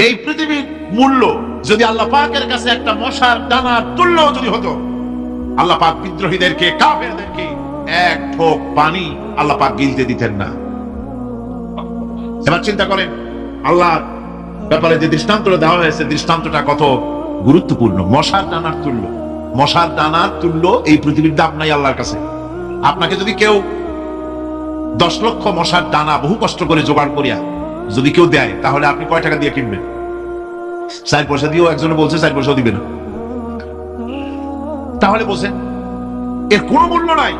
এই পৃথিবীর মূল্য যদি আল্লাহ পাকের কাছে একটা মশার দানার তুল্য যদি হতো, আল্লাহ পাক বিদ্রোহীদেরকে, কাফেরদেরকে এক ঢোক পানি আল্লাহ পাক গিলতে দিতেন না। এবার চিন্তা করেন আল্লাহর ব্যাপারে যে দৃষ্টান্তটা দেওয়া হয়েছে, দৃষ্টান্তটা কত গুরুত্বপূর্ণ। মশার দানার তুল্য, মশার দানার তুল্য এই পৃথিবীর দাম নাই আল্লাহর কাছে। আপনাকে যদি কেউ 10 লক্ষ মশার দানা বহু কষ্ট করে জোগাড় করিয়া যদি কেউ দেয়, তাহলে আপনি কয় টাকা দিয়ে কিনবেন? 4 পয়সা দিয়েও একজনে বলছে 4 পয়সাও দিবে না। তাহলে বলছেন এর কোনো মূল্য নাই।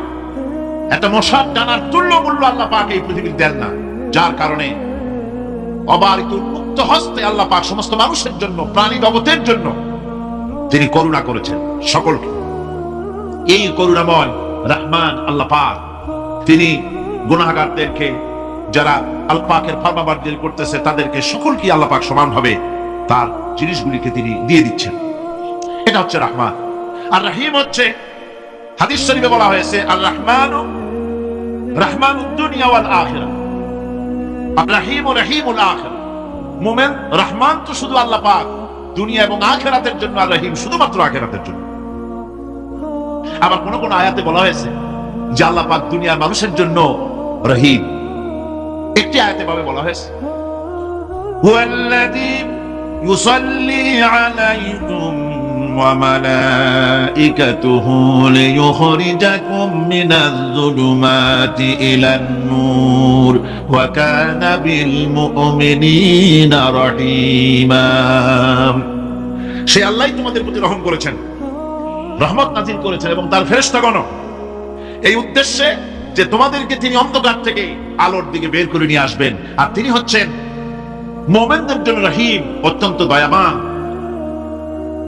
একটা মশার দানার তুল্য মূল্য আল্লাহ পাক এই পৃথিবীর দেন না, যার কারণে অবারিত উন্মুক্ত হস্তে আল্লাহ পাক সমস্ত মানুষের জন্য, প্রাণী জগতের জন্য তিনি করুণা করেছেন সকলকে। এই করুণাময় রহমান আল্লাহ পাক তিনি গুনাহগারদেরকে, যারা আল্লাহ পাকের ফরমাবরদারি করতেছে, তাদেরকে সকলকে আল্লাহ পাক সমানভাবে তার জিনিসগুলিকে তিনি দিয়ে দিচ্ছেন। এটা হচ্ছে রহমান। আর রহিম হচ্ছে, হাদিস শরীফে বলা হয়েছে আর রহমানু রহমানুদ দুনিয়া ওয়াল আখিরাহ, আর রহিমু রহিমুল আখিরাহ। মুমিন রহমান তো শুধু আল্লাহ পাক দুনিয়া এবং আখিরাতের জন্য, আর রহিম শুধুমাত্র আখিরাতের জন্য। আবার কোন কোন আয়াতে বলা হয়েছে যে আল্লাহ পাক দুনিয়ার মানুষের জন্য রহিম। একটি আয়াতে ভাবে বলা হয়েছে হুয়াল্লাযী ইউসাল্লি আলাইকুম ওয়া মালাইকাতুহু লিইখরিজাকুম মিনাজ যুলুমাতি ইলান নূর ওয়া কানা বিল মুমিনিনা রহিমা। সে আল্লাহই তোমাদের প্রতি রহম করেছেন, রহমত নাযিল করেছেন, এবং তার ফেরেশতাগণ এই উদ্দেশ্যে যে তোমাদেরকে তিনি অন্ধকার থেকে আলোর দিকে বের করে নিয়ে আসবেন। আর তিনি হচ্ছেন মুমিনদের জন্য রহিম, অত্যন্ত দয়াবান।